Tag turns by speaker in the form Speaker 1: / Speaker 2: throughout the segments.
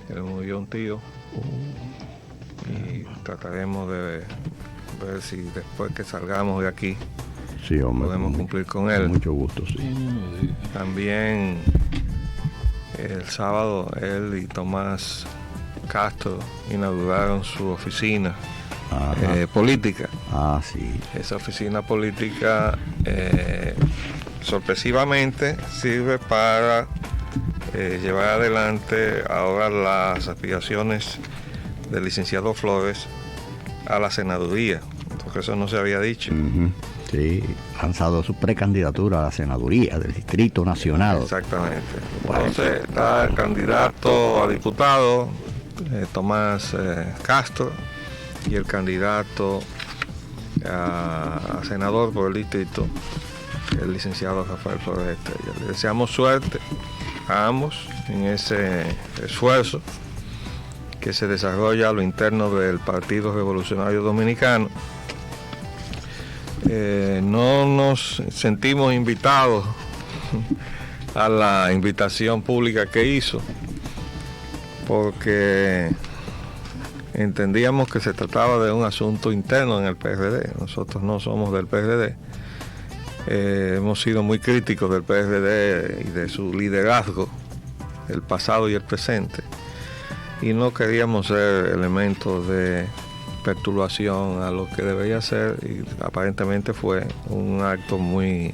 Speaker 1: que le murió un tío. Y trataremos de ver si después que salgamos de aquí
Speaker 2: Sí, hombre,
Speaker 1: podemos cumplir con él.
Speaker 2: Con mucho gusto, sí.
Speaker 1: También el sábado él y Tomás Castro inauguraron su oficina política.
Speaker 2: Ah, sí.
Speaker 1: Esa oficina política sorpresivamente sirve para llevar adelante ahora las aspiraciones del licenciado Flores a la senaduría, porque eso no se había dicho.
Speaker 2: Sí, lanzado su precandidatura a la senaduría del Distrito Nacional.
Speaker 1: Exactamente. Entonces está el candidato a diputado, Tomás Castro, y el candidato a senador por el distrito, el licenciado Rafael Flores Estrella. Le deseamos suerte a ambos en ese esfuerzo que se desarrolla a lo interno del Partido Revolucionario Dominicano. No nos sentimos invitados a la invitación pública que hizo, porque entendíamos que se trataba de un asunto interno en el PRD. Nosotros no somos del PRD. Hemos sido muy críticos del PRD y de su liderazgo, el pasado y el presente, y no queríamos ser elementos de perturbación a lo que debería ser, y aparentemente fue un acto muy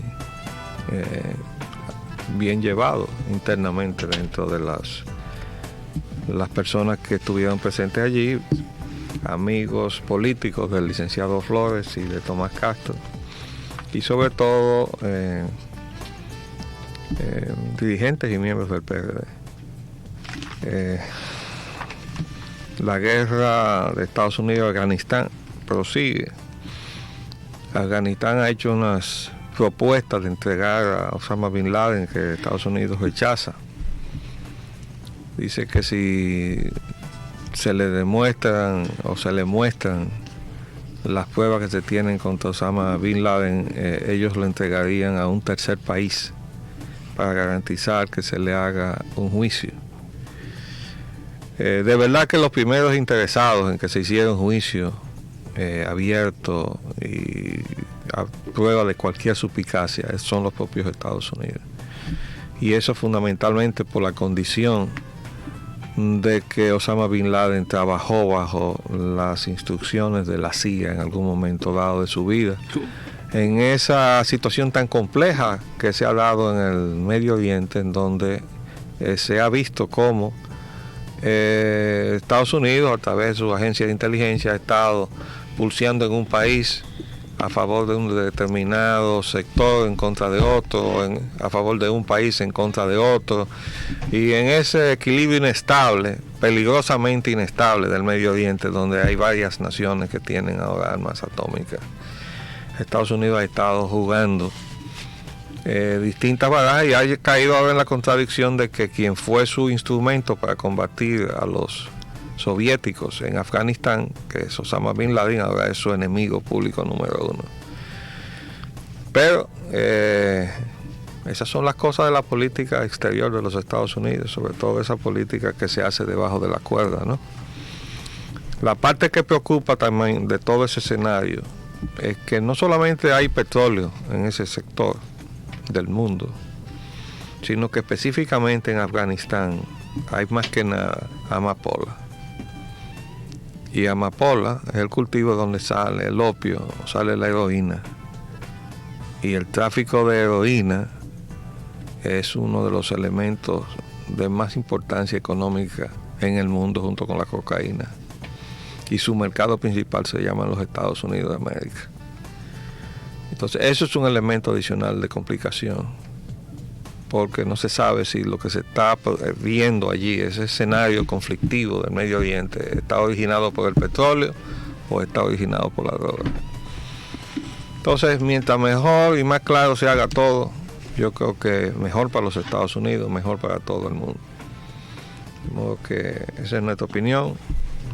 Speaker 1: bien llevado internamente dentro de las personas que estuvieron presentes allí, amigos políticos del licenciado Flores y de Tomás Castro, y sobre todo dirigentes y miembros del PRD. La guerra de Estados Unidos a Afganistán prosigue. Afganistán ha hecho unas propuestas de entregar a Osama Bin Laden que Estados Unidos rechaza. Dice que si se le demuestran o se le muestran las pruebas que se tienen contra Osama Bin Laden, ellos lo entregarían a un tercer país para garantizar que se le haga un juicio. De verdad que los primeros interesados en que se hiciera un juicio abierto y a prueba de cualquier suspicacia son los propios Estados Unidos. Y eso fundamentalmente por la condición de que Osama Bin Laden trabajó bajo las instrucciones de la CIA en algún momento dado de su vida. En esa situación tan compleja que se ha dado en el Medio Oriente, en donde se ha visto cómo Estados Unidos, a través de su agencia de inteligencia, ha estado pulseando en un país a favor de un determinado sector en contra de otro, a favor de un país en contra de otro, y en ese equilibrio inestable, peligrosamente inestable del Medio Oriente, donde hay varias naciones que tienen ahora armas atómicas, Estados Unidos ha estado jugando distintas barajas y ha caído ahora en la contradicción de que quien fue su instrumento para combatir a los soviéticos en Afganistán, que es Osama Bin Laden, ahora es su enemigo público número uno. Pero esas son las cosas de la política exterior de los Estados Unidos, sobre todo esa política que se hace debajo de la cuerda, ¿no? La parte que preocupa también de todo ese escenario es que no solamente hay petróleo en ese sector del mundo, sino que específicamente en Afganistán hay más que nada amapola. Y amapola es el cultivo donde sale el opio, sale la heroína. Y el tráfico de heroína es uno de los elementos de más importancia económica en el mundo junto con la cocaína. Y su mercado principal se llama los Estados Unidos de América. Entonces eso es un elemento adicional de complicación, porque no se sabe si lo que se está viendo allí, ese escenario conflictivo del Medio Oriente, está originado por el petróleo o está originado por la droga. Entonces, mientras mejor y más claro se haga todo, yo creo que mejor para los Estados Unidos, mejor para todo el mundo. De modo que esa es nuestra opinión,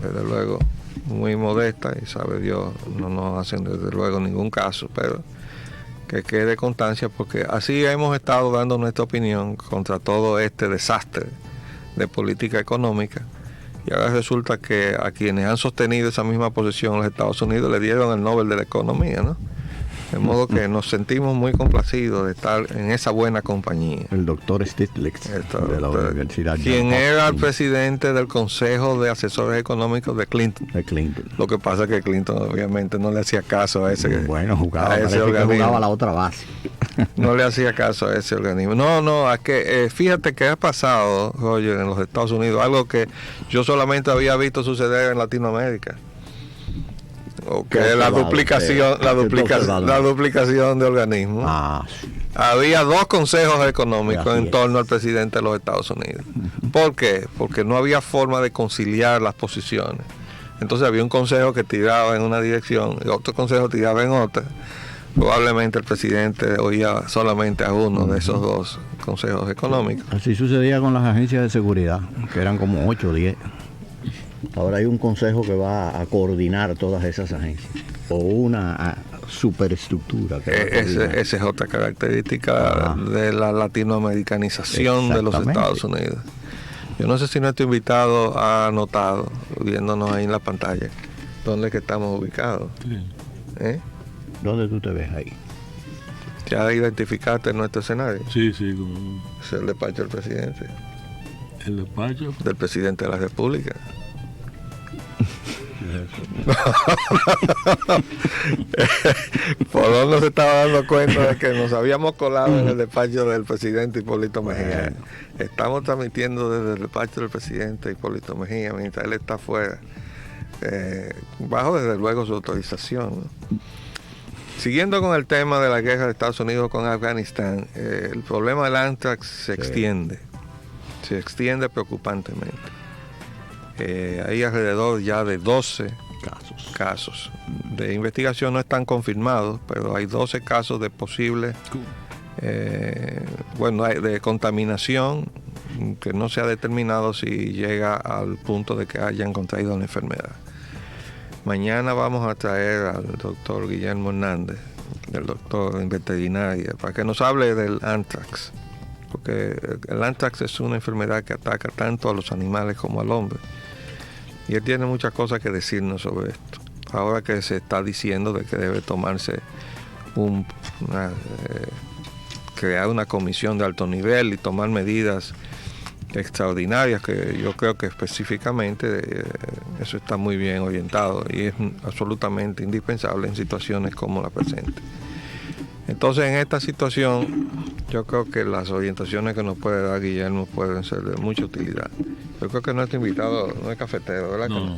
Speaker 1: desde luego muy modesta, y sabe Dios, no nos hacen desde luego ningún caso, pero que quede constancia, porque así hemos estado dando nuestra opinión contra todo este desastre de política económica Y ahora resulta que a quienes han sostenido esa misma posición en los Estados Unidos le dieron el Nobel de la Economía, ¿no? De modo que nos sentimos muy complacidos de estar en esa buena compañía.
Speaker 2: El doctor Stiglitz de la Universidad
Speaker 1: quien era el presidente del Consejo de Asesores Económicos de Clinton. Lo que pasa es que Clinton obviamente no le hacía caso a ese,
Speaker 2: jugaba, a ese organismo. Jugaba la otra base.
Speaker 1: No le hacía caso a ese organismo. No, es que fíjate que ha pasado, Roger, en los Estados Unidos, algo que yo solamente había visto suceder en Latinoamérica. Que la duplicación de organismos.
Speaker 2: Sí.
Speaker 1: Había 2 consejos económicos en torno al presidente de los Estados Unidos. ¿Por qué? Porque no había forma de conciliar las posiciones. Entonces había un consejo que tiraba en una dirección y otro consejo tiraba en otra. Probablemente el presidente oía solamente a uno de esos 2 consejos económicos.
Speaker 2: Así sucedía con las agencias de seguridad, que eran como 8 o 10. Ahora hay un consejo que va a coordinar todas esas agencias, o una superestructura.
Speaker 1: Esa es otra característica de la latinoamericanización de los Estados Unidos. Yo no sé si nuestro invitado ha notado, viéndonos ahí en la pantalla, dónde es que estamos ubicados.
Speaker 2: ¿Dónde tú te ves ahí?
Speaker 1: ¿Ya identificaste nuestro escenario?
Speaker 3: Sí.
Speaker 1: Es el despacho del presidente.
Speaker 3: ¿El despacho?
Speaker 1: Del presidente de la República. Polón se estaba dando cuenta de que nos habíamos colado en el despacho del presidente Hipólito Mejía. Estamos transmitiendo desde el despacho del presidente Hipólito Mejía mientras él está afuera, bajo desde luego su autorización, ¿no? Siguiendo con el tema de la guerra de Estados Unidos con Afganistán, el problema del Anthrax se extiende preocupantemente. Hay alrededor ya de 12 casos de investigación, no están confirmados, pero hay 12 casos de posible de contaminación que no se ha determinado si llega al punto de que hayan contraído la enfermedad. Mañana vamos a traer al doctor Guillermo Hernández, el doctor en veterinaria, para que nos hable del Anthrax, porque el Anthrax es una enfermedad que ataca tanto a los animales como al hombre. Y él tiene muchas cosas que decirnos sobre esto. Ahora que se está diciendo de que debe tomarse crear una comisión de alto nivel y tomar medidas extraordinarias, que yo creo que específicamente eso está muy bien orientado y es absolutamente indispensable en situaciones como la presente. Entonces, en esta situación, yo creo que las orientaciones que nos puede dar Guillermo pueden ser de mucha utilidad. Yo creo que nuestro invitado no es cafetero, ¿verdad?
Speaker 3: No.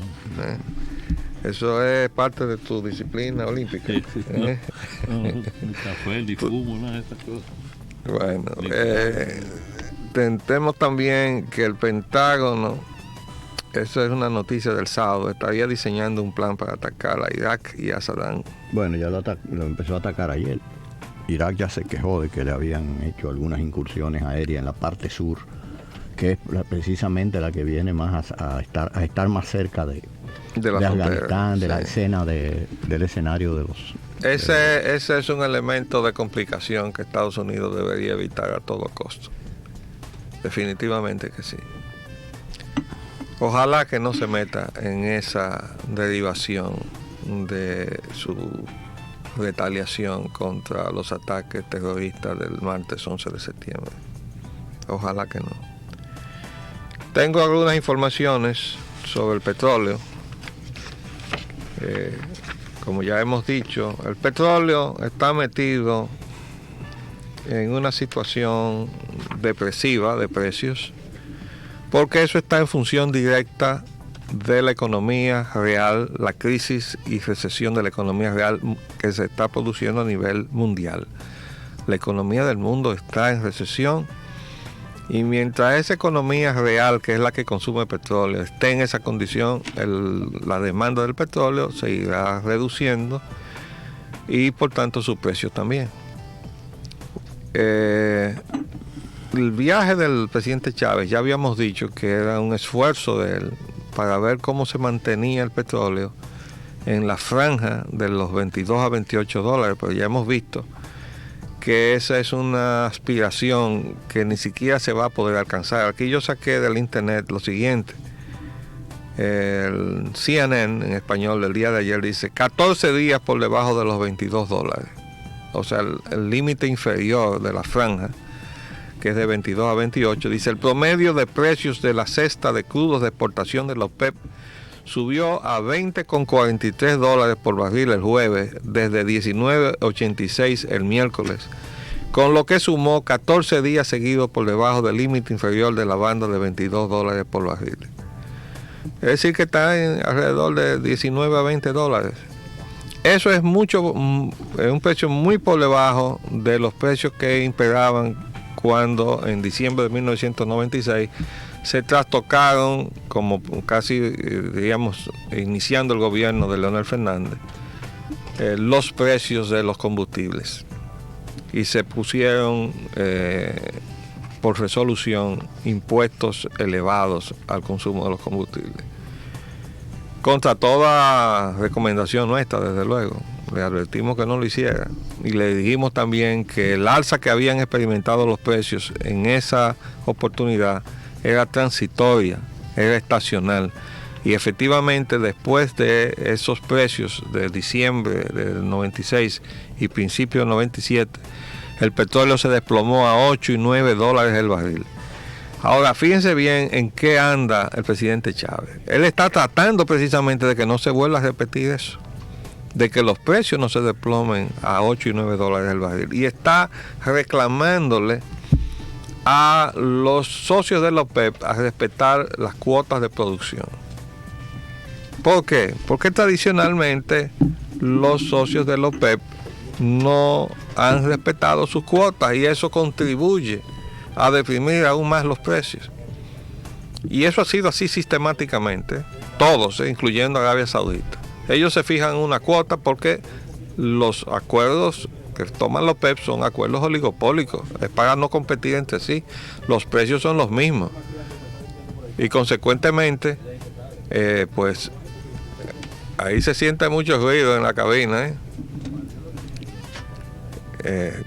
Speaker 1: Eso es parte de tu disciplina olímpica.
Speaker 3: Sí. El café, el fumo, nada de esas cosas.
Speaker 1: Bueno, tentemos también que el Pentágono, eso es una noticia del sábado, estaría diseñando un plan para atacar a Irak y a Saddam.
Speaker 2: Bueno, ya lo empezó a atacar ayer. Irak ya se quejó de que le habían hecho algunas incursiones aéreas en la parte sur, que es precisamente la que viene más a estar más cerca de Afganistán, de la escena del escenario de los...
Speaker 1: Ese es un elemento de complicación que Estados Unidos debería evitar a todo costo. Definitivamente que sí. Ojalá que no se meta en esa derivación de su retaliación contra los ataques terroristas del martes 11 de septiembre. Ojalá que no. Tengo algunas informaciones sobre el petróleo. Como ya hemos dicho, el petróleo está metido en una situación depresiva de precios, porque eso está en función directa de la economía real, la crisis y recesión de la economía real que se está produciendo a nivel mundial. La economía del mundo está en recesión, y mientras esa economía real, que es la que consume petróleo, esté en esa condición, la demanda del petróleo se irá reduciendo y por tanto su precio también. El viaje del presidente Chávez, ya habíamos dicho que era un esfuerzo de él para ver cómo se mantenía el petróleo en la franja de los 22 a 28 dólares, pero ya hemos visto que esa es una aspiración que ni siquiera se va a poder alcanzar. Aquí yo saqué del internet lo siguiente, El CNN en español del día de ayer dice 14 días por debajo de los $22. O sea, el límite inferior de la franja, que es de 22 a 28, dice el promedio de precios de la cesta de crudos de exportación de la OPEP subió a $20,43 por barril el jueves, desde $19,86 el miércoles, con lo que sumó 14 días seguidos por debajo del límite inferior de la banda de $22 por barril. Es decir, que está en alrededor de 19 a $20. Eso es mucho, es un precio muy por debajo de los precios que imperaban cuando en diciembre de 1996 se trastocaron, como casi, digamos, iniciando el gobierno de Leonel Fernández, los precios de los combustibles. Y se pusieron por resolución impuestos elevados al consumo de los combustibles. Contra toda recomendación nuestra, desde luego. Le advertimos que no lo hiciera. Y le dijimos también que el alza que habían experimentado los precios en esa oportunidad era transitoria, era estacional. Y efectivamente, después de esos precios de diciembre del 96 y principio del 97, el petróleo se desplomó a $8 y $9 el barril. Ahora, fíjense bien en qué anda el presidente Chávez. Él está tratando precisamente de que no se vuelva a repetir eso, de que los precios no se desplomen a $8 y $9 el barril. Y está reclamándole a los socios de la OPEP a respetar las cuotas de producción. ¿Por qué? Porque tradicionalmente los socios de la OPEP no han respetado sus cuotas y eso contribuye a deprimir aún más los precios. Y eso ha sido así sistemáticamente, todos, incluyendo Arabia Saudita. Ellos se fijan una cuota porque los acuerdos que toman los OPEP son acuerdos oligopólicos, es para no competir entre sí, los precios son los mismos. Y consecuentemente, pues ahí se siente mucho ruido en la cabina,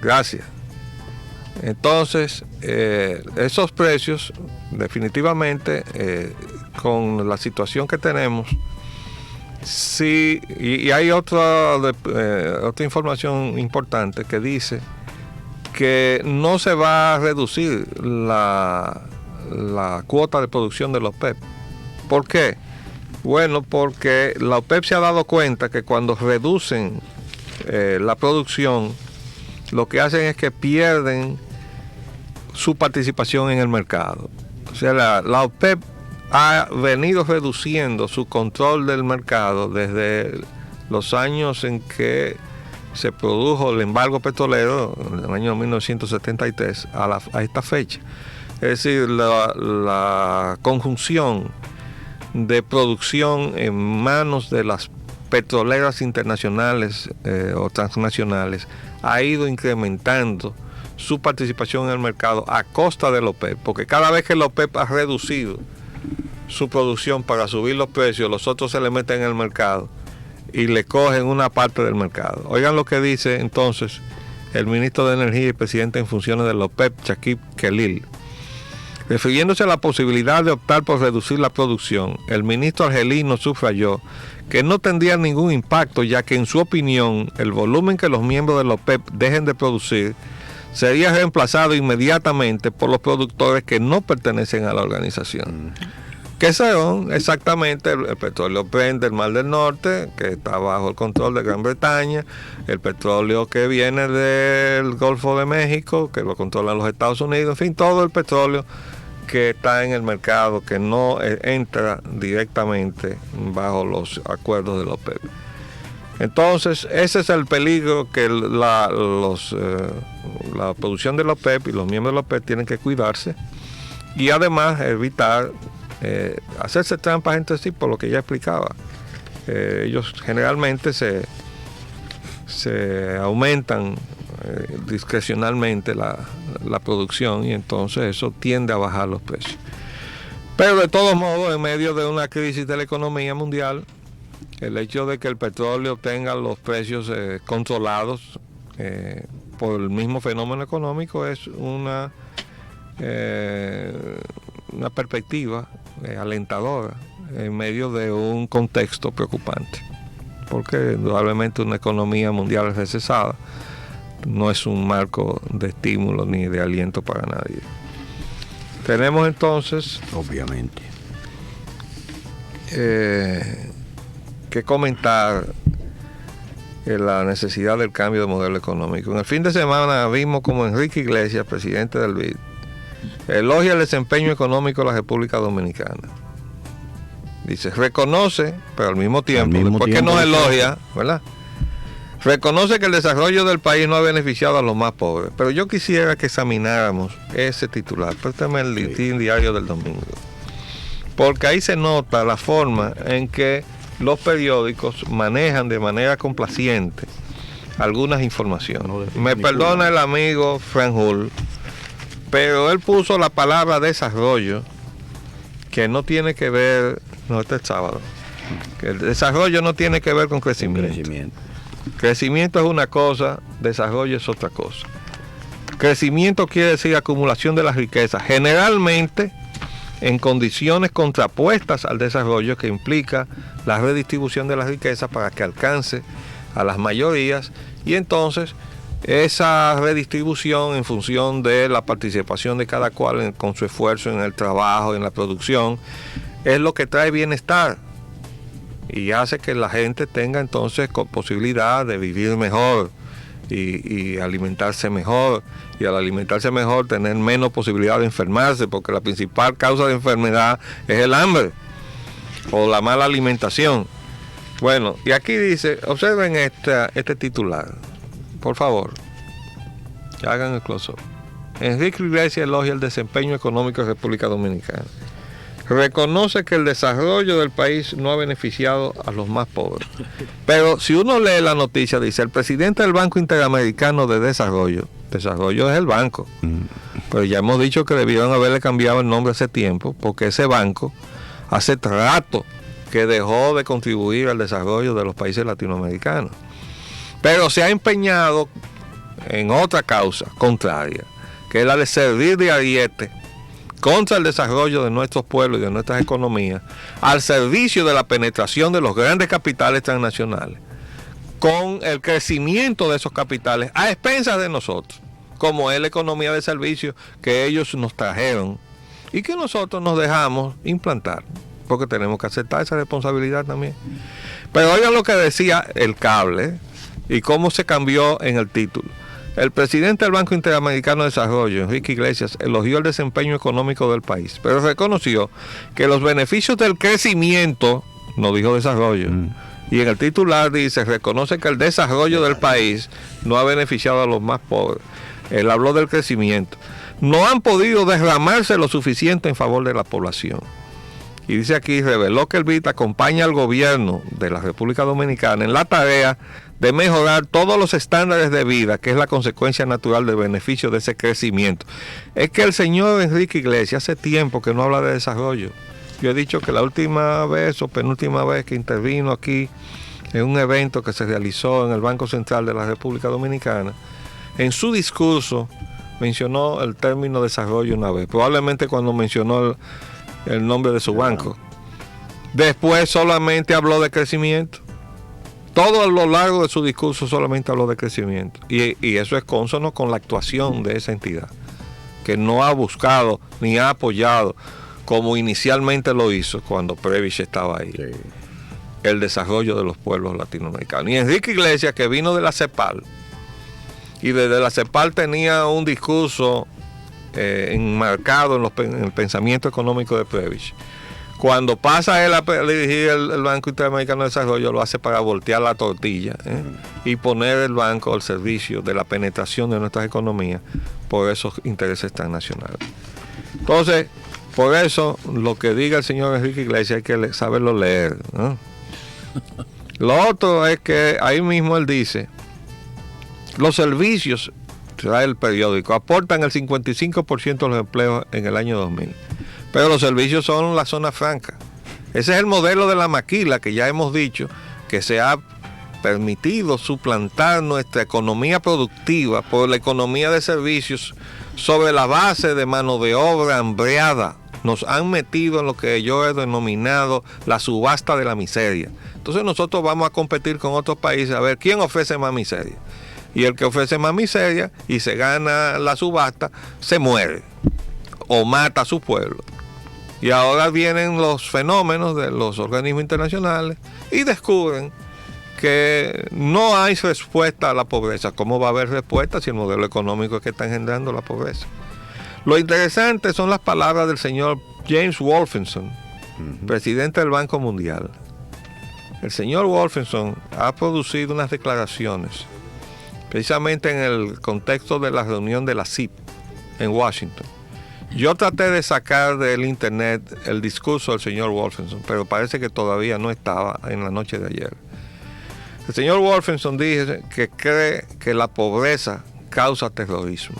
Speaker 1: gracias. Entonces, esos precios, definitivamente, con la situación que tenemos, sí, y hay otra información importante que dice que no se va a reducir la cuota de producción de la OPEP. ¿Por qué? Bueno, porque la OPEP se ha dado cuenta que cuando reducen la producción, lo que hacen es que pierden su participación en el mercado. O sea, la OPEP ha venido reduciendo su control del mercado desde los años en que se produjo el embargo petrolero, en el año 1973, a esta fecha. Es decir, la conjunción de producción en manos de las petroleras internacionales o transnacionales ha ido incrementando su participación en el mercado a costa de la OPEP, porque cada vez que la OPEP ha reducido su producción para subir los precios, los otros se le meten en el mercado y le cogen una parte del mercado. Oigan lo que dice entonces el ministro de Energía y presidente en funciones de la OPEP, Chakib Khalil. Refiriéndose a la posibilidad de optar por reducir la producción, el ministro argelino subrayó que no tendría ningún impacto, ya que en su opinión el volumen que los miembros de la OPEP dejen de producir sería reemplazado inmediatamente por los productores que no pertenecen a la organización. Que son exactamente el petróleo Brent del Mar del Norte, que está bajo el control de Gran Bretaña, el petróleo que viene del Golfo de México, que lo controlan los Estados Unidos, en fin, todo el petróleo que está en el mercado, que no entra directamente bajo los acuerdos de la OPEP. Entonces, ese es el peligro que la producción de la OPEP y los miembros de la OPEP tienen que cuidarse, y además evitar hacerse trampas entre sí, por lo que ya explicaba. Ellos generalmente se aumentan discrecionalmente la producción, y entonces eso tiende a bajar los precios. Pero de todos modos, en medio de una crisis de la economía mundial, el hecho de que el petróleo tenga los precios controlados por el mismo fenómeno económico es una perspectiva alentadora en medio de un contexto preocupante, porque indudablemente una economía mundial recesada no es un marco de estímulo ni de aliento para nadie. Tenemos entonces,
Speaker 2: obviamente,
Speaker 1: que comentar la necesidad del cambio de modelo económico. En el fin de semana vimos como Enrique Iglesias, presidente del BID, elogia el desempeño económico de la República Dominicana. Dice, reconoce, pero al mismo tiempo, después que nos elogia, ¿verdad? Reconoce que el desarrollo del país no ha beneficiado a los más pobres. Pero yo quisiera que examináramos ese titular. Préstame el listín diario del domingo. Porque ahí se nota la forma en que los periódicos manejan de manera complaciente algunas informaciones. Me perdona el amigo Frank Hull, pero él puso la palabra desarrollo, que no tiene que ver, no, este es sábado, que el desarrollo no tiene que ver con crecimiento. Crecimiento es una cosa, desarrollo es otra cosa. Crecimiento quiere decir acumulación de las riquezas, generalmente en condiciones contrapuestas al desarrollo, que implica la redistribución de las riquezas para que alcance a las mayorías, y entonces esa redistribución en función de la participación de cada cual con su esfuerzo en el trabajo, en la producción, es lo que trae bienestar y hace que la gente tenga entonces posibilidad de vivir mejor y alimentarse mejor, y al alimentarse mejor tener menos posibilidad de enfermarse, porque la principal causa de enfermedad es el hambre o la mala alimentación. Bueno, y aquí dice, observen este titular, por favor, hagan el close-up. Enrique Iglesias elogia el desempeño económico de República Dominicana. Reconoce que el desarrollo del país no ha beneficiado a los más pobres. Pero si uno lee la noticia, dice, el presidente del Banco Interamericano de Desarrollo es el banco, pero ya hemos dicho que debieron haberle cambiado el nombre hace tiempo, porque ese banco hace rato que dejó de contribuir al desarrollo de los países latinoamericanos, pero se ha empeñado en otra causa contraria, que es la de servir de ariete contra el desarrollo de nuestros pueblos y de nuestras economías, al servicio de la penetración de los grandes capitales transnacionales, con el crecimiento de esos capitales a expensas de nosotros, como es la economía de servicio que ellos nos trajeron y que nosotros nos dejamos implantar, porque tenemos que aceptar esa responsabilidad también. Pero oigan lo que decía el cable y cómo se cambió en el título. El presidente del Banco Interamericano de Desarrollo, Enrique Iglesias, elogió el desempeño económico del país, pero reconoció que los beneficios del crecimiento, no dijo desarrollo, y en el titular dice, reconoce que el desarrollo del país no ha beneficiado a los más pobres. Él habló del crecimiento. No han podido derramarse lo suficiente en favor de la población. Y dice aquí, reveló que el BID acompaña al gobierno de la República Dominicana en la tarea de mejorar todos los estándares de vida, que es la consecuencia natural del beneficio de ese crecimiento. Es que el señor Enrique Iglesias hace tiempo que no habla de desarrollo. Yo he dicho que la última vez o penúltima vez que intervino aquí en un evento que se realizó en el Banco Central de la República Dominicana, en su discurso mencionó el término desarrollo una vez, probablemente cuando mencionó el nombre de su banco. Después solamente habló de crecimiento. Todo a lo largo de su discurso solamente habló de crecimiento. Y eso es consono con la actuación de esa entidad, que no ha buscado ni ha apoyado, como inicialmente lo hizo cuando Prebisch estaba ahí, el desarrollo de los pueblos latinoamericanos. Y Enrique Iglesias, que vino de la CEPAL, y desde la CEPAL tenía un discurso enmarcado en el pensamiento económico de Prebisch. Cuando pasa él a dirigir el Banco Interamericano de Desarrollo, lo hace para voltear la tortilla y poner el banco al servicio de la penetración de nuestras economías por esos intereses transnacionales. Entonces, por eso, lo que diga el señor Enrique Iglesias hay que saberlo leer, ¿no? Lo otro es que ahí mismo él dice, los servicios, trae el periódico, aportan el 55% de los empleos en el año 2000. Pero los servicios son la zona franca. Ese es el modelo de la maquila que ya hemos dicho, que se ha permitido suplantar nuestra economía productiva por la economía de servicios sobre la base de mano de obra hambreada nos han metido en lo que yo he denominado la subasta de la miseria. Entonces nosotros vamos a competir con otros países a ver quién ofrece más miseria. Y el que ofrece más miseria y se gana la subasta, se muere o mata a su pueblo. Y ahora vienen los fenómenos de los organismos internacionales y descubren que no hay respuesta a la pobreza. ¿Cómo va a haber respuesta si el modelo económico es que está engendrando la pobreza? Lo interesante son las palabras del señor James Wolfensohn, presidente del Banco Mundial. El señor Wolfensohn ha producido unas declaraciones, precisamente en el contexto de la reunión de la CIP en Washington. Yo traté de sacar del internet el discurso del señor Wolfensohn, pero parece que todavía no estaba en la noche de ayer. El señor Wolfensohn dice que cree que la pobreza causa terrorismo.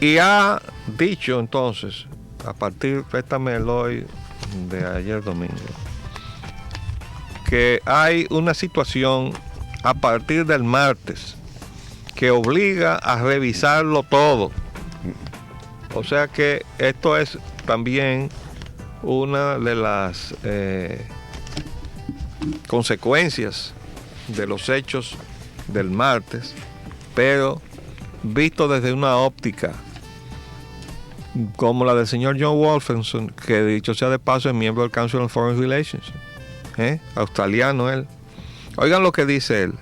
Speaker 1: Y ha dicho entonces, a partir, préstame el hoy de ayer domingo, que hay una situación a partir del martes que obliga a revisarlo todo. O sea que esto es también una de las consecuencias de los hechos del martes, pero visto desde una óptica como la del señor John Wolfensohn, que dicho sea de paso es miembro del Council on Foreign Relations, australiano él. Oigan lo que dice él.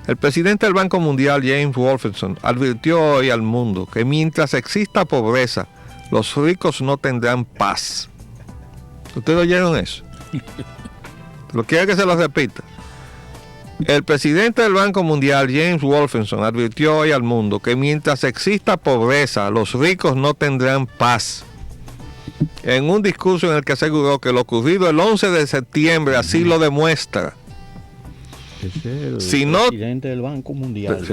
Speaker 1: El presidente del Banco Mundial, James Wolfensohn, advirtió hoy al mundo que mientras exista pobreza, los ricos no tendrán paz. ¿Ustedes oyeron eso? ¿Lo quiere que se lo repita? El presidente del Banco Mundial, James Wolfensohn, advirtió hoy al mundo que mientras exista pobreza, los ricos no tendrán paz. En un discurso en el que aseguró que lo ocurrido el 11 de septiembre así lo demuestra.
Speaker 2: Es el
Speaker 1: Si
Speaker 2: presidente del Banco Mundial.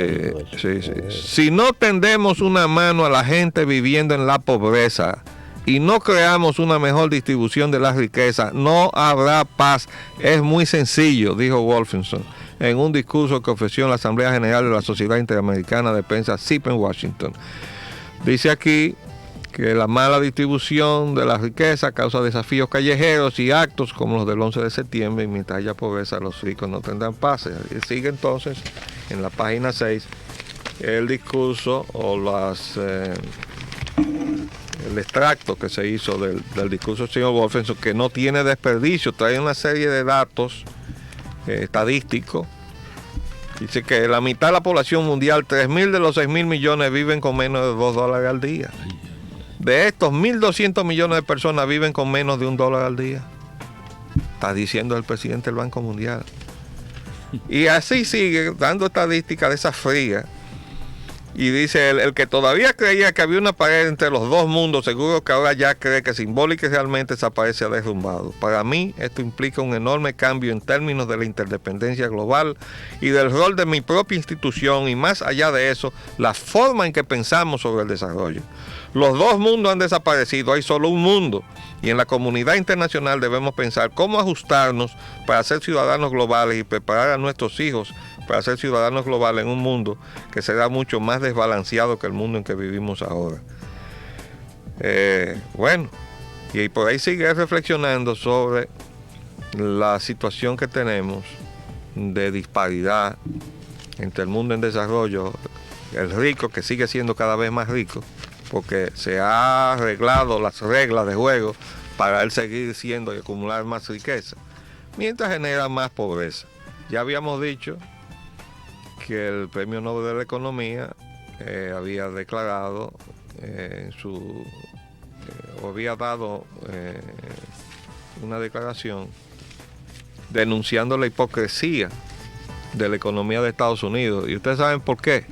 Speaker 1: Sí. Si no tendemos una mano a la gente viviendo en la pobreza y no creamos una mejor distribución de la riqueza, no habrá paz. Es muy sencillo, dijo Wolfensohn en un discurso que ofreció en la Asamblea General de la Sociedad Interamericana de Prensa CIP en Washington. Dice aquí que la mala distribución de la riqueza causa desafíos callejeros y actos como los del 11 de septiembre, y mientras haya pobreza los ricos no tendrán paz. Y sigue entonces en la página 6 el discurso o el extracto que se hizo del discurso del señor Wolfensohn, que no tiene desperdicio, trae una serie de datos estadísticos. Dice que la mitad de la población mundial, 3.000 de los 6.000 millones, viven con menos de $2 al día. De estos, 1.200 millones de personas viven con menos de $1 al día. Está diciendo el presidente del Banco Mundial. Y así sigue dando estadísticas de esas frías. Y dice, el que todavía creía que había una pared entre los dos mundos, seguro que ahora ya cree que simbólica y realmente esa pared se ha derrumbado. Para mí, esto implica un enorme cambio en términos de la interdependencia global y del rol de mi propia institución, y más allá de eso, la forma en que pensamos sobre el desarrollo. Los dos mundos han desaparecido, hay solo un mundo. Y en la comunidad internacional debemos pensar cómo ajustarnos para ser ciudadanos globales y preparar a nuestros hijos para ser ciudadanos globales en un mundo que será mucho más desbalanceado que el mundo en que vivimos ahora. Bueno, y por ahí sigue reflexionando sobre la situación que tenemos de disparidad entre el mundo en desarrollo, el rico que sigue siendo cada vez más rico, porque se ha arreglado las reglas de juego para él seguir siendo y acumular más riqueza, mientras genera más pobreza. Ya habíamos dicho que el Premio Nobel de la Economía había declarado había dado una declaración denunciando la hipocresía de la economía de Estados Unidos. ¿Y ustedes saben por qué?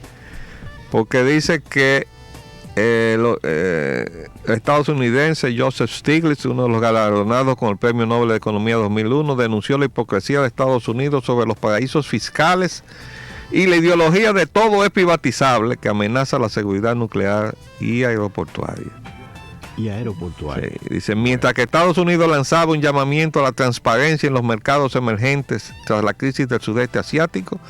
Speaker 1: Porque dice que el estadounidense Joseph Stiglitz, uno de los galardonados con el Premio Nobel de Economía 2001, denunció la hipocresía de Estados Unidos sobre los paraísos fiscales y la ideología de todo es privatizable que amenaza la seguridad nuclear y aeroportuaria.
Speaker 2: Sí,
Speaker 1: dice, mientras que Estados Unidos lanzaba un llamamiento a la transparencia en los mercados emergentes tras la crisis del sudeste asiático,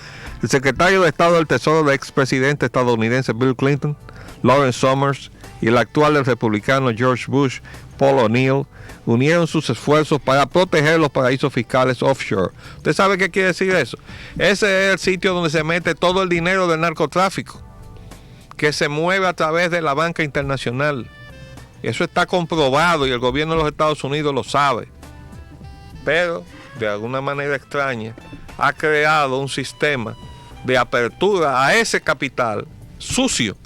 Speaker 1: el secretario de Estado del Tesoro del expresidente estadounidense Bill Clinton, Lawrence Summers, y el actual del republicano George Bush, Paul O'Neill, unieron sus esfuerzos para proteger los paraísos fiscales offshore. ¿Usted sabe qué quiere decir eso? Ese es el sitio donde se mete todo el dinero del narcotráfico, que se mueve a través de la banca internacional. Eso está comprobado y el gobierno de los Estados Unidos lo sabe. Pero, de alguna manera extraña, ha creado un sistema de apertura a ese capital sucio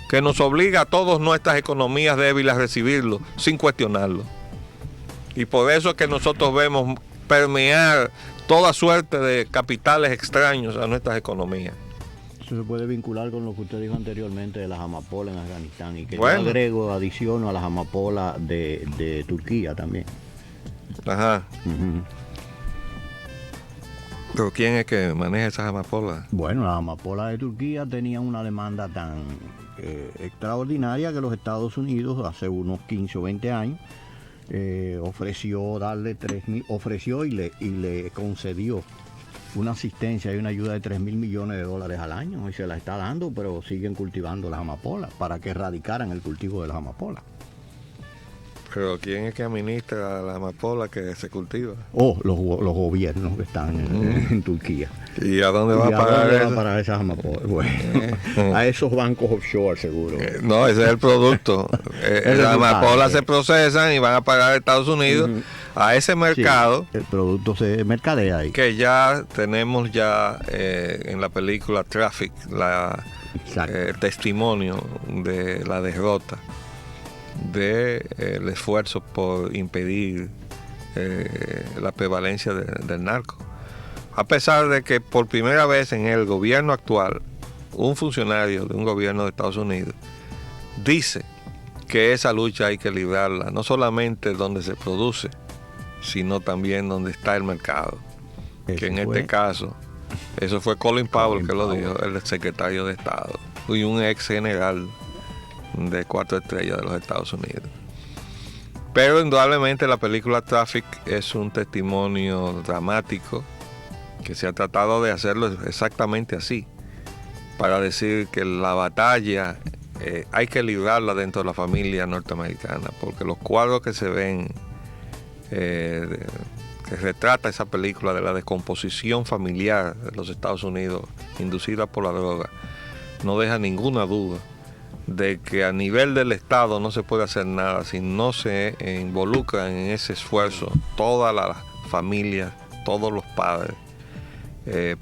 Speaker 1: que nos obliga a todas nuestras economías débiles a recibirlo sin cuestionarlo. Y por eso es que nosotros vemos permear toda suerte de capitales extraños a nuestras economías.
Speaker 2: Eso se puede vincular con lo que usted dijo anteriormente de las amapolas en Afganistán y que
Speaker 1: bueno,
Speaker 2: yo adiciono a las amapolas de Turquía también.
Speaker 1: Ajá. ¿Pero quién es que maneja esas amapolas?
Speaker 2: Bueno, las amapolas de Turquía tenían una demanda tan extraordinaria que los Estados Unidos hace unos 15 o 20 años ofreció darle 3.000, ofreció y le concedió una asistencia y una ayuda de $3.000 millones al año y se la está dando, pero siguen cultivando las amapolas para que erradicaran el cultivo de las amapolas.
Speaker 1: ¿Pero quién es que administra la amapola que se cultiva?
Speaker 2: Los gobiernos que están en Turquía.
Speaker 1: ¿Y a dónde va a parar eso?
Speaker 2: Va a parar esas amapolas? Bueno, a esos bancos offshore seguro.
Speaker 1: No, ese es el producto. Las amapolas se procesan y van a pagar a Estados Unidos a ese mercado.
Speaker 2: Sí, el producto se mercadea ahí.
Speaker 1: Que ya tenemos en la película Traffic el testimonio de la derrota del esfuerzo por impedir la prevalencia del narco. A pesar de que por primera vez en el gobierno actual, un funcionario de un gobierno de Estados Unidos dice que esa lucha hay que librarla, no solamente donde se produce, sino también donde está el mercado. Que en este caso, eso fue Colin Powell que lo dijo, el secretario de Estado y un ex general de 4 estrellas de los Estados Unidos. Pero indudablemente la película Traffic es un testimonio dramático que se ha tratado de hacerlo exactamente así, para decir que la batalla hay que librarla dentro de la familia norteamericana, porque los cuadros que se ven que retrata esa película de la descomposición familiar de los Estados Unidos inducida por la droga no deja ninguna duda de que a nivel del Estado no se puede hacer nada si no se involucran en ese esfuerzo todas las familias, todos los padres,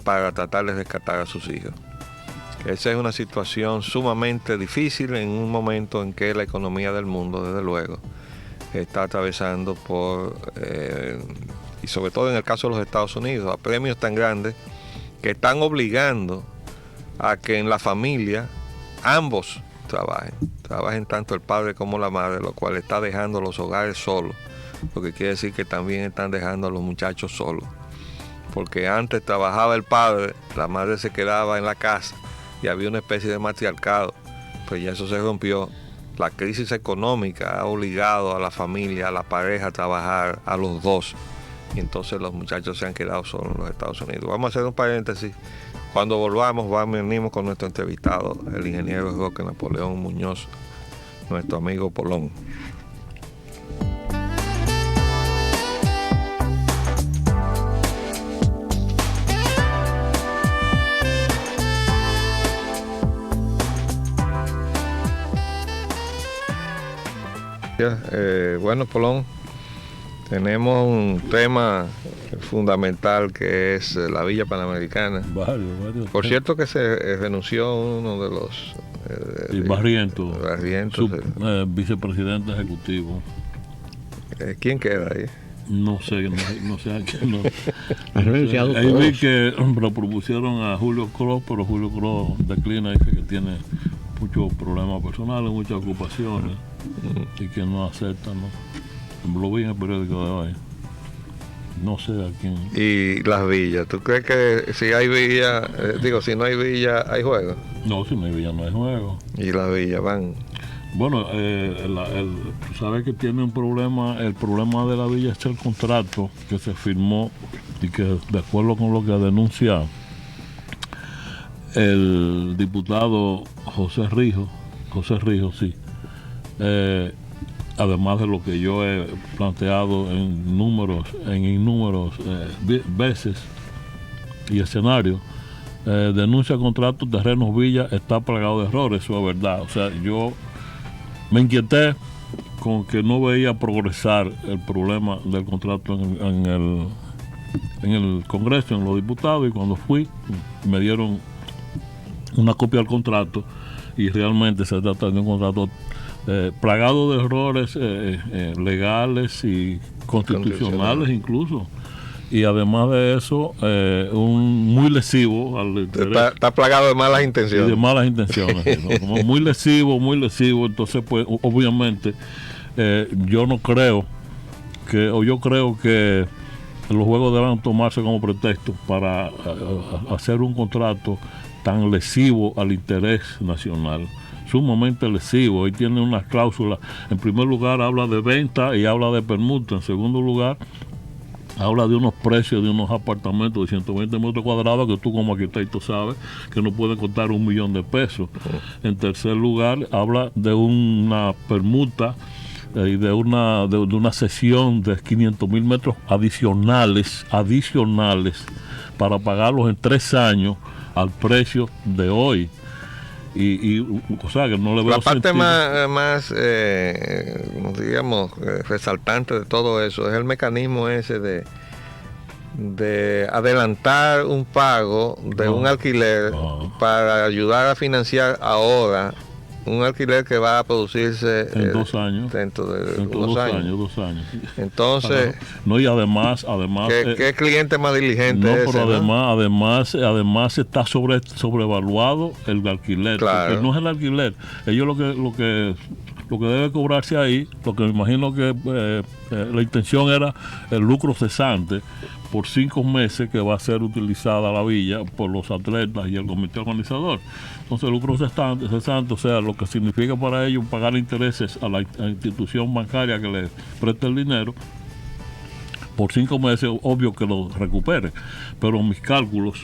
Speaker 1: para tratar de rescatar a sus hijos. Esa es una situación sumamente difícil en un momento en que la economía del mundo, desde luego, está atravesando y sobre todo en el caso de los Estados Unidos, a premios tan grandes que están obligando a que en la familia ambos trabajen tanto el padre como la madre, lo cual está dejando los hogares solos, lo que quiere decir que también están dejando a los muchachos solos, porque antes trabajaba el padre, la madre se quedaba en la casa y había una especie de matriarcado, pues ya eso se rompió. La crisis económica ha obligado a la familia, a la pareja a trabajar, a los dos, y entonces los muchachos se han quedado solos en los Estados Unidos. Vamos a hacer un paréntesis. Cuando volvamos, venimos con nuestro entrevistado, el ingeniero Roque Napoleón Muñoz, nuestro amigo Polón. Bueno, Polón, tenemos un tema fundamental que es la Villa Panamericana.
Speaker 3: Varios.
Speaker 1: Por cierto que se renunció uno de los...
Speaker 3: Barrientos, vicepresidente ejecutivo.
Speaker 1: ¿Quién queda ahí?
Speaker 3: No sé a quién no.
Speaker 2: Ahí
Speaker 3: vi que lo propusieron a Julio Kroos, pero Julio Kroos declina, dice que tiene muchos problemas personales, muchas ocupaciones y que no acepta, ¿no? Lo vi en el periódico de hoy. No sé a quién.
Speaker 1: Y las villas, ¿tú crees que si hay villa, si no hay villa, hay juego?
Speaker 3: No, si no hay villa no hay juego.
Speaker 1: Y las villas van.
Speaker 3: Bueno, tú sabes que tiene un problema, el problema de la villa es el contrato que se firmó y que de acuerdo con lo que ha denunciado el diputado José Rijo, sí, además de lo que yo he planteado en inúmeros veces y escenarios, denuncia contrato Terrenos Villa está plagado de errores, eso es verdad. O sea, yo me inquieté con que no veía progresar el problema del contrato en el Congreso, en los diputados, y cuando fui me dieron una copia del contrato y realmente se trata de un contrato plagado de errores legales y constitucionales incluso, y además de eso muy lesivo al interés.
Speaker 1: Está plagado de malas intenciones.
Speaker 3: Y de malas intenciones, ¿no? Como muy lesivo, entonces pues obviamente yo creo que los juegos deben tomarse como pretexto para hacer un contrato tan lesivo al interés nacional, sumamente lesivo. Ahí tiene unas cláusulas. En primer lugar habla de venta y habla de permuta. En segundo lugar habla de unos precios de unos apartamentos de 120 metros cuadrados que tú como arquitecto sabes que no pueden costar $1.000.000 pesos. En tercer lugar habla de una permuta y de una cesión de 500.000 metros adicionales para pagarlos en 3 años al precio de hoy. O sea que no le veo
Speaker 1: la parte
Speaker 3: sentido.
Speaker 1: más digamos resaltante de todo eso es el mecanismo ese de adelantar un pago de un alquiler para ayudar a financiar ahora un alquiler que va a producirse
Speaker 3: en 2 años,
Speaker 1: dentro de
Speaker 3: dentro
Speaker 1: unos
Speaker 3: 2
Speaker 1: años.
Speaker 3: 2 años.
Speaker 1: Entonces,
Speaker 3: no, y además
Speaker 1: ¿qué cliente más diligente
Speaker 3: no,
Speaker 1: es
Speaker 3: pero
Speaker 1: ese,
Speaker 3: además está sobrevaluado el alquiler.
Speaker 1: Claro.
Speaker 3: Porque no es el alquiler. Ellos lo que debe cobrarse ahí, lo que me imagino que la intención era el lucro cesante por 5 meses que va a ser utilizada la villa por los atletas y el comité organizador. Entonces el lucro cesante, o sea, lo que significa para ellos pagar intereses a la institución bancaria que les preste el dinero por 5 meses, obvio que lo recupere. Pero mis cálculos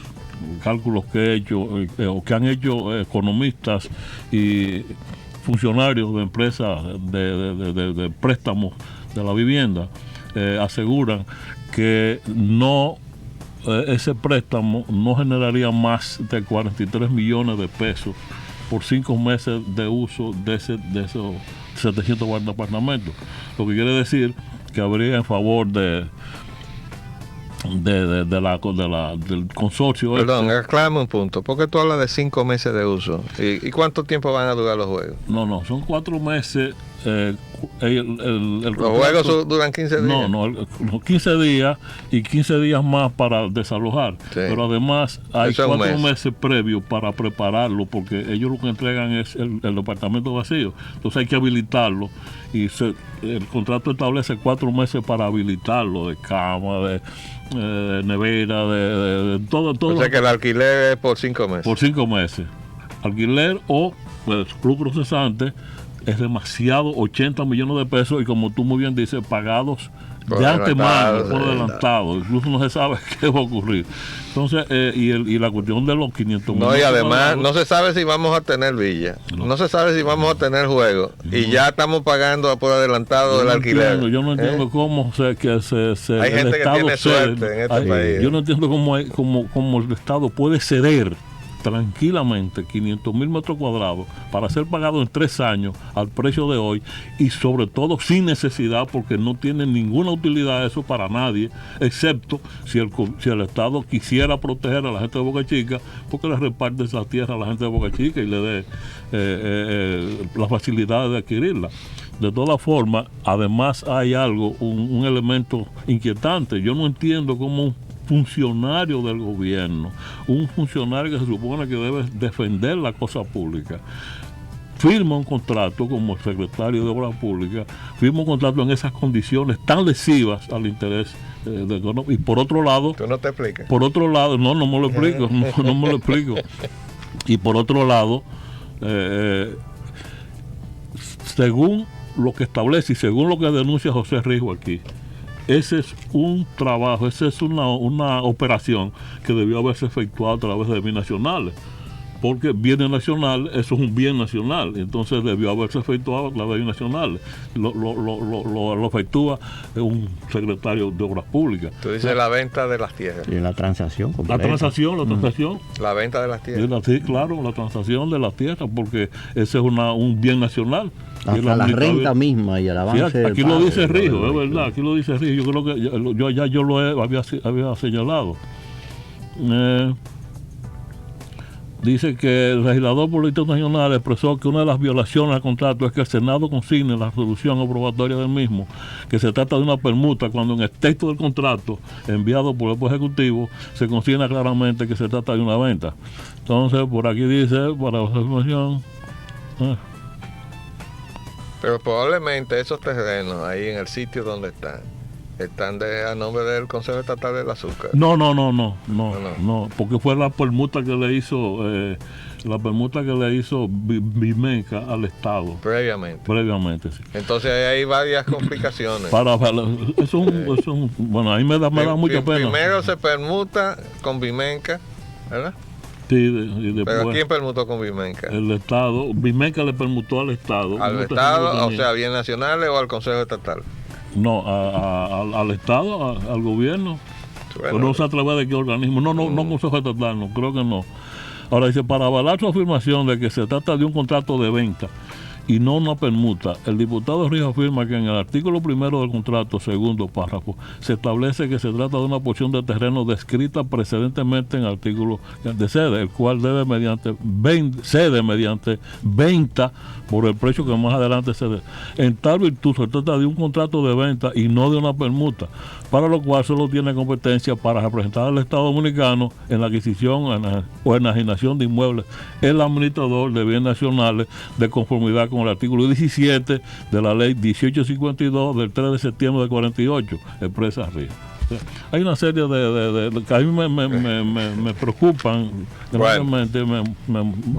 Speaker 3: que he hecho o que han hecho economistas y funcionarios de empresas de préstamos de la vivienda aseguran que ese préstamo no generaría más de 43 millones de pesos por 5 meses de uso de esos 740 apartamentos. Lo que quiere decir que habría en favor del consorcio.
Speaker 1: Perdón, aclárame un punto. ¿Por qué tú hablas de 5 meses de uso? ¿Y cuánto tiempo van a durar los juegos?
Speaker 3: No, son 4 meses.
Speaker 1: Los juegos duran 15 días.
Speaker 3: No, 15 días y 15 días más para desalojar. Sí. Pero además hay 4 meses previos para prepararlo, porque ellos lo que entregan es el departamento vacío. Entonces hay que habilitarlo y el contrato establece 4 meses para habilitarlo, de cama, de nevera, de todo.
Speaker 1: O sea que el alquiler es por 5 meses.
Speaker 3: Por 5 meses. Alquiler o lucro cesante. Es demasiado, 80 millones de pesos, y como tú muy bien dices, pagados de antemano, por adelantado. Incluso no se sabe qué va a ocurrir. Entonces, y la cuestión de los 500 millones.
Speaker 1: No, y además no se sabe si vamos a tener villa, no se sabe si vamos a tener juegos, y ya estamos pagando por adelantado el alquiler.
Speaker 3: Yo no entiendo cómo
Speaker 1: hay gente que tiene suerte en este país.
Speaker 3: Yo no entiendo cómo el Estado puede ceder tranquilamente 500.000 metros cuadrados para ser pagado en 3 años al precio de hoy, y sobre todo sin necesidad, porque no tiene ninguna utilidad eso para nadie, excepto si el Estado quisiera proteger a la gente de Boca Chica, porque le reparte esa tierra a la gente de Boca Chica y le dé la facilidad de adquirirla. De todas formas, además hay un elemento inquietante. Yo no entiendo cómo funcionario del gobierno, un funcionario que se supone que debe defender la cosa pública, firma un contrato como el secretario de Obras Públicas, firma un contrato en esas condiciones tan lesivas al interés y por otro lado...
Speaker 1: ¿Tú no te explicas?
Speaker 3: Por otro lado, no me lo explico, no me lo explico. Y por otro lado, según lo que establece y según lo que denuncia José Rijo aquí, ese es un trabajo, esa es una operación que debió haberse efectuado a través de binacionales. porque bienes nacionales, eso es un bien nacional, entonces debió haberse efectuado la ley nacional. Lo efectúa un secretario de Obras Públicas.
Speaker 1: Tú dices la venta de las tierras.
Speaker 2: Y la transacción completa.
Speaker 3: La transacción.
Speaker 1: La venta de las tierras.
Speaker 3: Sí, claro, la transacción de las tierras, porque ese es un bien nacional.
Speaker 2: Hasta la renta misma y el avance.
Speaker 3: Sí, aquí lo dice Rijo, es verdad, aquí lo dice Rijo. Yo creo que yo lo había señalado. Dice que el legislador político nacional expresó que una de las violaciones al contrato es que el Senado consigne la resolución aprobatoria del mismo, que se trata de una permuta, cuando en el texto del contrato enviado por el Poder Ejecutivo se consigna claramente que se trata de una venta. Entonces, por aquí dice, para la información...
Speaker 1: Pero probablemente esos terrenos ahí en el sitio donde están a nombre del Consejo Estatal del Azúcar.
Speaker 3: No, porque fue la permuta que le hizo Vimenca al Estado. Previamente, sí.
Speaker 1: Entonces hay varias complicaciones.
Speaker 3: Bueno, ahí me da mucha pena.
Speaker 1: Primero se permuta con Vimenca, ¿verdad?
Speaker 3: Sí, y después,
Speaker 1: ¿pero quién permutó con Vimenca?
Speaker 3: El Estado. Vimenca le permutó al Estado.
Speaker 1: ¿Al Estado, o sea, bien nacionales o al Consejo Estatal?
Speaker 3: No, al Estado, al gobierno. Bueno, pero no se atreve de qué organismo. No Consejo Estatal, no, creo que no. Ahora dice, para avalar su afirmación de que se trata de un contrato de venta y no una permuta, el diputado Rijo afirma que en el artículo 1 del contrato, segundo párrafo, se establece que se trata de una porción de terreno descrita precedentemente en el artículo de sede, el cual cede mediante venta por el precio que más adelante cede. En tal virtud se trata de un contrato de venta y no de una permuta, para lo cual solo tiene competencia para representar al Estado Dominicano en la adquisición o enajenación de inmuebles el administrador de bienes nacionales de conformidad con el artículo 17 de la ley 1852 del 3 de septiembre del 48, expresa Río. Hay una serie de que a mí me preocupan realmente,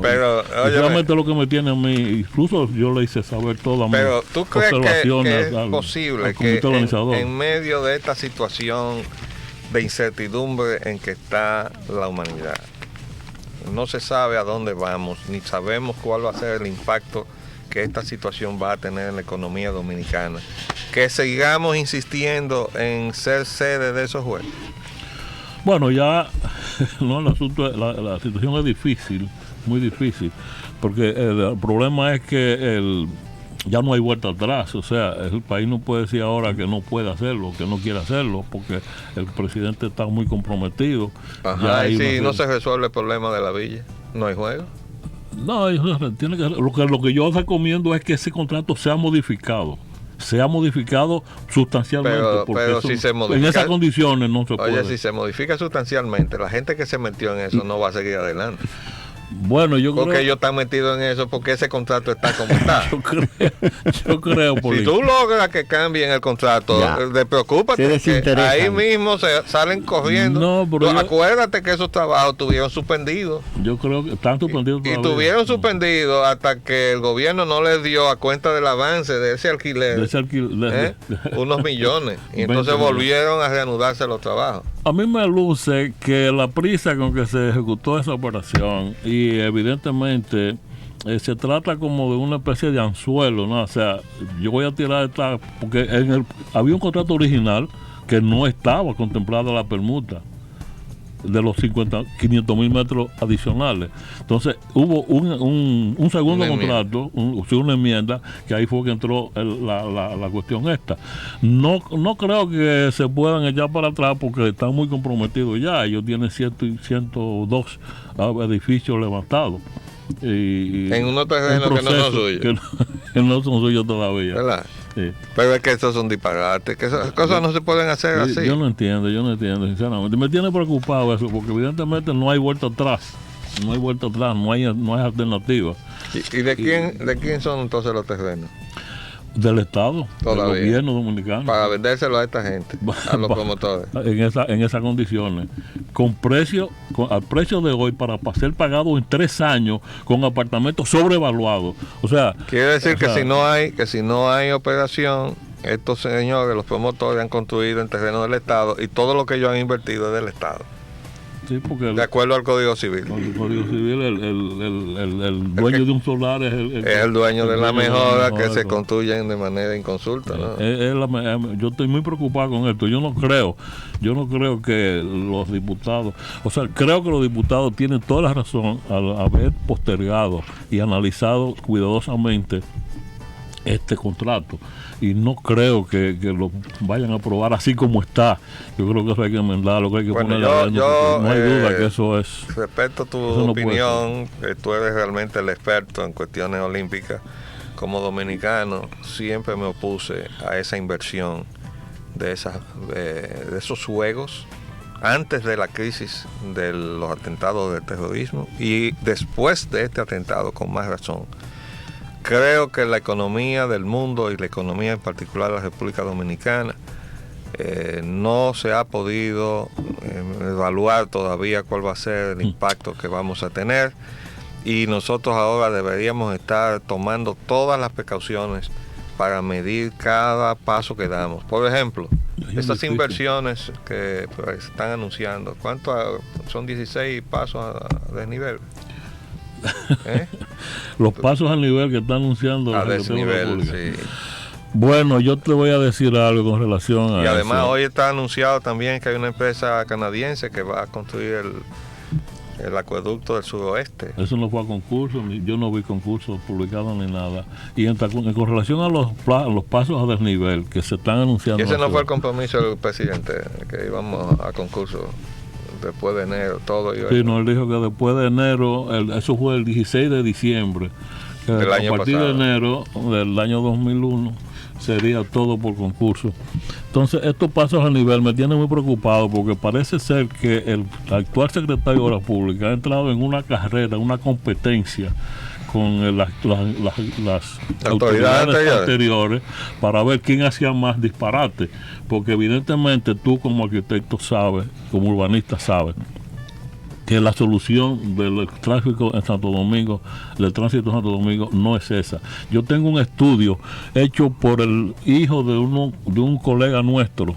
Speaker 1: pero
Speaker 3: realmente lo que me tiene a mí, incluso yo le hice saber todas mis
Speaker 1: observaciones. Pero ¿tú crees que es posible que en medio de esta situación de incertidumbre en que está la humanidad, no se sabe a dónde vamos, ni sabemos cuál va a ser el impacto que esta situación va a tener en la economía dominicana, que sigamos insistiendo en ser sede de esos juegos?
Speaker 3: Bueno, ya no, el asunto, la situación es difícil, muy difícil, porque el problema es que ya no hay vuelta atrás. O sea, el país no puede decir ahora que no puede hacerlo, que no quiere hacerlo, porque el presidente está muy comprometido.
Speaker 1: Ajá, y si no se resuelve el problema de la villa, no hay juego.
Speaker 3: No, tiene que, lo que yo recomiendo es que ese contrato sea modificado sustancialmente.
Speaker 1: Pero si se modifica,
Speaker 3: en esas condiciones no se puede.
Speaker 1: Oye, si se modifica sustancialmente, la gente que se metió en eso no va a seguir adelante.
Speaker 3: Bueno, porque
Speaker 1: ellos están metidos en eso, porque ese contrato está como está.
Speaker 3: yo creo
Speaker 1: si tú logras que cambien el contrato, preocúpate, que ahí mismo se salen corriendo. No, acuérdate que esos trabajos estuvieron suspendidos.
Speaker 3: Yo creo que están suspendidos todavía.
Speaker 1: Y estuvieron suspendidos hasta que el gobierno no les dio a cuenta del avance de ese alquiler, unos millones. Y entonces volvieron a reanudarse los trabajos.
Speaker 3: A mí me luce que la prisa con que se ejecutó esa operación, y evidentemente se trata como de una especie de anzuelo, ¿no? O sea, yo voy a tirar porque había un contrato original que no estaba contemplada la permuta de los 500,000 metros adicionales. Entonces hubo un segundo contrato, una enmienda, que ahí fue que entró la cuestión esta. No creo que se puedan echar para atrás porque están muy comprometidos ya. Ellos tienen 102 edificios levantados.
Speaker 1: En unos terrenos que no son suyos.
Speaker 3: Que no son suyos todavía.
Speaker 1: ¿Verdad? Sí. Pero es que esos son disparates, que esas cosas no se pueden hacer así.
Speaker 3: Yo no entiendo, sinceramente. Me tiene preocupado eso, porque evidentemente no hay vuelta atrás. No hay alternativa.
Speaker 1: ¿Y de quién son entonces los terrenos?
Speaker 3: Del Estado, del gobierno dominicano.
Speaker 1: Para vendérselo a esta gente, a los promotores.
Speaker 3: En esas condiciones. Al precio de hoy, para ser pagado en 3 años, con apartamentos sobrevaluados. O sea,
Speaker 1: quiere decir que si no hay operación, estos señores, los promotores, han construido en terreno del Estado, y todo lo que ellos han invertido es del Estado.
Speaker 3: Sí, porque
Speaker 1: de acuerdo al Código Civil.
Speaker 3: Con el Código Civil, el dueño de un solar es
Speaker 1: el dueño de la mejora que se construyen de manera inconsulta, ¿no?
Speaker 3: Yo estoy muy preocupado con esto. Yo no creo que los diputados, o sea, creo que los diputados tienen toda la razón al haber postergado y analizado cuidadosamente este contrato, y no creo que lo vayan a aprobar así como está. Yo creo que eso hay que enmendarlo, que hay que ponerle adentro, no hay duda que eso es.
Speaker 1: Respecto a tu opinión, que tú eres realmente el experto en cuestiones olímpicas, como dominicano siempre me opuse a esa inversión de esos juegos antes de la crisis de los atentados del terrorismo, y después de este atentado con más razón. Creo que la economía del mundo y la economía en particular de la República Dominicana no se ha podido evaluar todavía cuál va a ser el impacto que vamos a tener, y nosotros ahora deberíamos estar tomando todas las precauciones para medir cada paso que damos. Por ejemplo, estas inversiones que se están anunciando, ¿cuánto son? 16 pasos a desnivel.
Speaker 3: Los pasos al nivel que está anunciando
Speaker 1: a desnivel, sí.
Speaker 3: Bueno, yo te voy a decir algo con relación a
Speaker 1: y además
Speaker 3: eso.
Speaker 1: Hoy está anunciado también que hay una empresa canadiense que va a construir el acueducto del suroeste.
Speaker 3: Eso no fue a concurso, yo no vi concurso publicado ni nada. Y con relación a los pasos a desnivel que se están anunciando.
Speaker 1: Y ese no fue el compromiso del presidente, que íbamos a concurso después de enero, todo.
Speaker 3: Sí, no, él dijo que después de enero, eso fue el 16 de diciembre, que a partir de enero del año 2001 sería todo por concurso. Entonces, estos pasos a nivel me tienen muy preocupado, porque parece ser que el actual secretario de Obras Públicas ha entrado en una carrera, una competencia con las autoridades anteriores para ver quién hacía más disparate, porque evidentemente tú como arquitecto sabes, como urbanista sabes, que la solución del tráfico en Santo Domingo, del tránsito en Santo Domingo, no es esa. Yo tengo un estudio hecho por el hijo de un colega nuestro,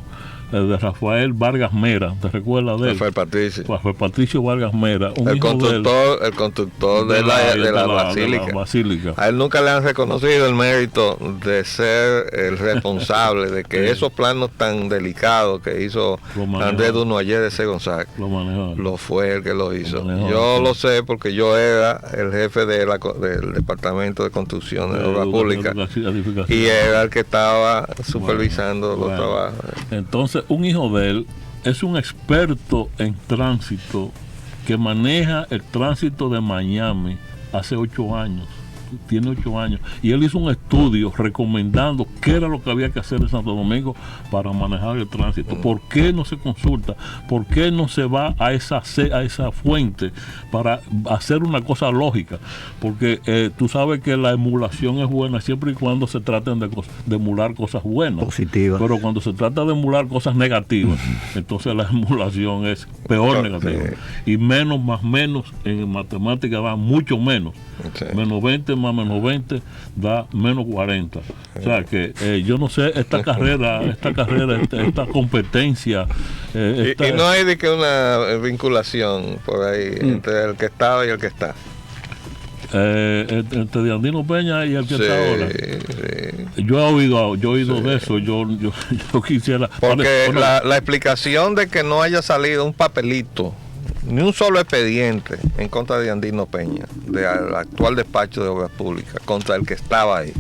Speaker 3: de Rafael Vargas Mera, ¿te recuerdas de él? Rafael Patricio Vargas Mera,
Speaker 1: el constructor de la basílica. A él nunca le han reconocido el mérito de ser el responsable de que esos planos tan delicados que hizo Andrés Dunoyer de C. González, lo fue el que lo hizo. Yo lo sé porque yo era el jefe del Departamento de Construcción de Obras Públicas y era el que estaba supervisando los trabajos.
Speaker 3: Entonces, un hijo de él es un experto en tránsito que maneja el tránsito de Miami hace 8 años. Tiene 8 años y él hizo un estudio recomendando qué era lo que había que hacer en Santo Domingo para manejar el tránsito. ¿Por qué no se consulta? ¿Por qué no se va a esa fuente para hacer una cosa lógica? Porque tú sabes que la emulación es buena siempre y cuando se traten de emular cosas buenas,
Speaker 2: positivas.
Speaker 3: Pero cuando se trata de emular cosas negativas, entonces la emulación es peor negativa. Y menos más menos en matemática da mucho menos. Menos 20 más menos 20 da menos 40. O sea que yo no sé, esta carrera, esta competencia.
Speaker 1: Y no hay de que una vinculación por ahí entre el que estaba y el que está.
Speaker 3: Entre Diandino Peña y el que está ahora. Sí. Yo he oído de eso. Yo quisiera.
Speaker 1: Porque la explicación de que no haya salido un papelito, ni un solo expediente en contra de Andino Peña, del actual despacho de Obras Públicas, contra el que estaba ahí.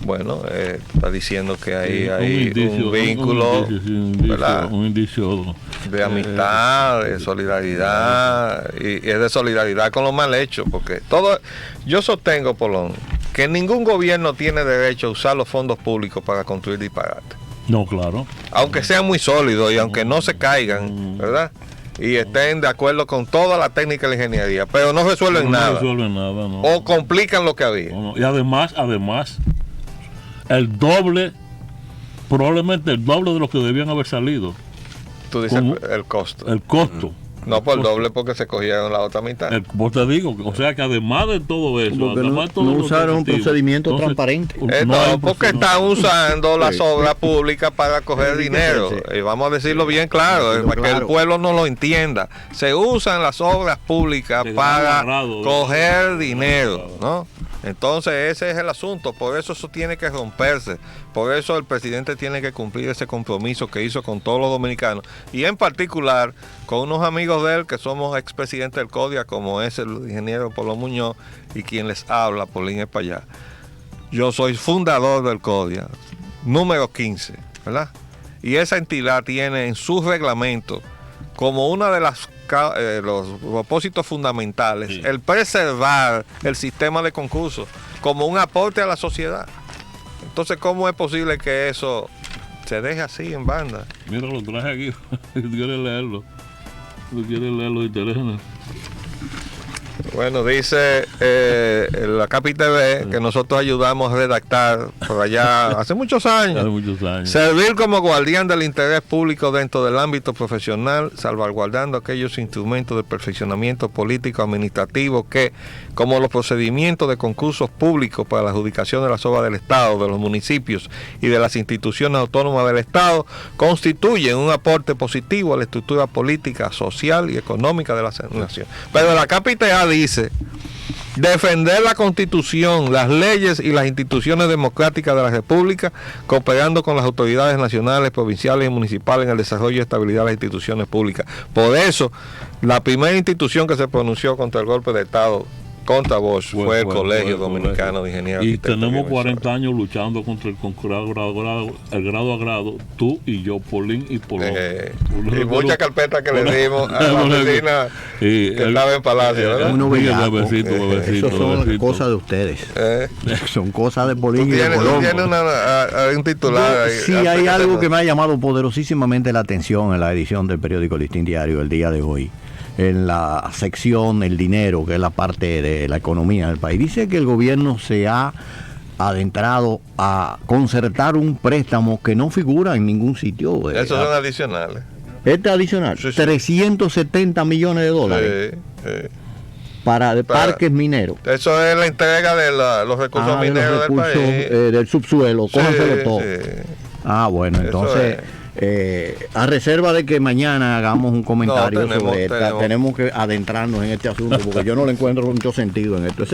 Speaker 1: Bueno, está diciendo que ahí hay un vínculo,
Speaker 3: un indicio
Speaker 1: de amistad, de solidaridad, y es de solidaridad con lo mal hecho, porque yo sostengo, Polón, que ningún gobierno tiene derecho a usar los fondos públicos para construir disparates.
Speaker 3: No, claro.
Speaker 1: Aunque sean muy sólidos y aunque no se caigan, ¿verdad? Y estén de acuerdo con toda la técnica de la ingeniería, pero no resuelven nada.
Speaker 3: No.
Speaker 1: O complican lo que había.
Speaker 3: Y además, probablemente el doble de lo que debían haber salido.
Speaker 1: Tú dices el costo.
Speaker 3: El costo.
Speaker 1: No por doble, porque se cogieron la otra mitad.
Speaker 3: Vos te digo, o sea que además de todo eso,
Speaker 2: Porque
Speaker 3: además de todo
Speaker 2: no
Speaker 3: lo
Speaker 2: usaron un
Speaker 3: positivo,
Speaker 2: procedimiento
Speaker 3: entonces,
Speaker 2: transparente.
Speaker 1: No, porque están usando las obras públicas para coger
Speaker 2: Sí,
Speaker 1: dinero.
Speaker 2: sí.
Speaker 1: Y vamos a decirlo bien claro,
Speaker 2: Decirlo
Speaker 1: para que el
Speaker 2: claro.
Speaker 1: pueblo no lo entienda. Se usan las obras públicas
Speaker 3: De
Speaker 1: para
Speaker 3: gran agrado,
Speaker 1: coger dinero, ¿no? Entonces ese es el asunto, por eso tiene que romperse, por eso el presidente tiene que cumplir ese compromiso que hizo con todos los dominicanos y en particular con unos amigos de él que somos expresidentes del CODIA, como es el ingeniero Polo Muñoz y quien les habla, Polín Espaillá. Yo soy fundador del CODIA, número 15, ¿verdad? Y esa entidad tiene en su reglamento como una de las los propósitos fundamentales,
Speaker 3: sí,
Speaker 1: el preservar el sistema de concursos como un aporte a la sociedad. Entonces, ¿cómo es posible que eso se deje así en banda?
Speaker 3: Mira, lo traje aquí, si quieres leerlo. Si quieres leerlo, interesa.
Speaker 1: Bueno, dice la Capi TV que nosotros ayudamos a redactar por allá hace muchos
Speaker 3: Hace
Speaker 1: años.
Speaker 3: muchos años.
Speaker 1: Servir como guardián del interés público dentro del ámbito profesional, salvaguardando aquellos instrumentos de perfeccionamiento político administrativo que, como los procedimientos de concursos públicos para la adjudicación de las obras del Estado, de los municipios y de las instituciones autónomas del Estado, constituyen un aporte positivo a la estructura política, social y económica de la nación. Pero la KPTA dice: defender la Constitución, las leyes y las instituciones democráticas de la República, cooperando con las autoridades nacionales, provinciales y municipales en el desarrollo y estabilidad de las instituciones públicas. Por eso, la primera institución que se pronunció contra el golpe de Estado contra Bosch fue el Colegio Dominicano de Ingenieros.
Speaker 3: Y tenemos 40 años luchando contra el grado a grado, tú y yo, Polín y Polón.
Speaker 1: Y muchas carpetas que le dimos a la oficina que estaba en Palacio, ¿verdad?
Speaker 2: Uno bellaco.
Speaker 3: Bebecito,
Speaker 2: Eso son
Speaker 3: bebecito.
Speaker 2: cosas de ustedes. Son cosas de Polín y de
Speaker 1: Tienes
Speaker 2: Colombo.
Speaker 1: un titular ahí.
Speaker 2: Sí, hay algo que me ha llamado poderosísimamente la atención en la edición del periódico Listín Diario el día de hoy, en la sección El Dinero, que es la parte de la economía del país. Dice que el gobierno se ha adentrado a concertar un préstamo que no figura en ningún sitio.
Speaker 1: Esos son adicionales.
Speaker 2: Este adicional,
Speaker 1: Sí, sí.
Speaker 2: 370 millones de dólares para parques mineros.
Speaker 1: Eso es la entrega de los recursos
Speaker 2: De los
Speaker 1: mineros
Speaker 2: recursos,
Speaker 1: del país.
Speaker 2: del subsuelo, cójanselo todo.
Speaker 1: Sí.
Speaker 2: Bueno,
Speaker 1: Eso
Speaker 2: entonces, a reserva de que mañana hagamos un comentario
Speaker 1: No,
Speaker 2: sobre esto, tenemos que adentrarnos en este asunto, porque yo no le encuentro mucho sentido en esto.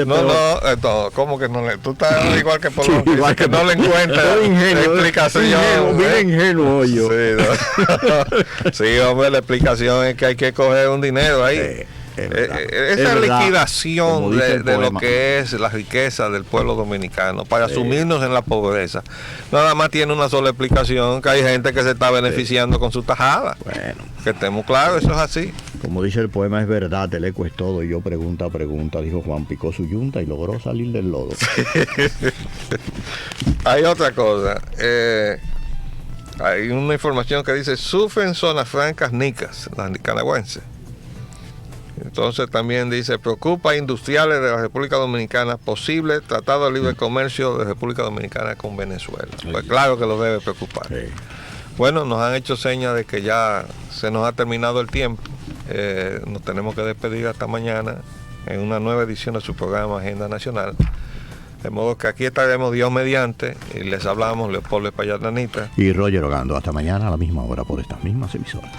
Speaker 1: ¿Cómo que no le? Tú estás igual que Polón,
Speaker 2: Sí, igual
Speaker 1: que
Speaker 2: que
Speaker 1: no le encuentras
Speaker 2: Soy ingenuo,
Speaker 1: explicación.
Speaker 2: bien ingenuo hoy yo.
Speaker 1: Sí, no. Sí, hombre, la explicación es que hay que coger un dinero ahí. Esa
Speaker 2: verdad,
Speaker 1: liquidación
Speaker 2: como dice el
Speaker 1: de lo
Speaker 2: poema.
Speaker 1: que es la riqueza del pueblo dominicano para sumirnos en la pobreza, nada más tiene una sola explicación: que hay gente que se está beneficiando con su tajada.
Speaker 2: Bueno,
Speaker 1: Que estemos claros, eso es así.
Speaker 2: como dice el poema, es verdad, el eco es todo, y yo pregunta a pregunta, dijo Juan, picó su yunta y logró salir del lodo.
Speaker 1: Hay otra cosa. Hay una información que dice: sufren zonas francas nicas, las nicaragüenses. Entonces también dice: preocupa a industriales de la República Dominicana posible tratado de libre comercio de República Dominicana con Venezuela. Pues claro que lo debe preocupar.
Speaker 2: Sí.
Speaker 1: Bueno, nos han hecho señas de que ya se nos ha terminado el tiempo. Nos tenemos que despedir hasta mañana en una nueva edición de su programa Agenda Nacional. De modo que aquí estaremos Dios mediante y les hablamos Leopoldo Espaillat Nanita.
Speaker 2: Y Roger Ogando, hasta mañana a la misma hora por estas mismas emisoras.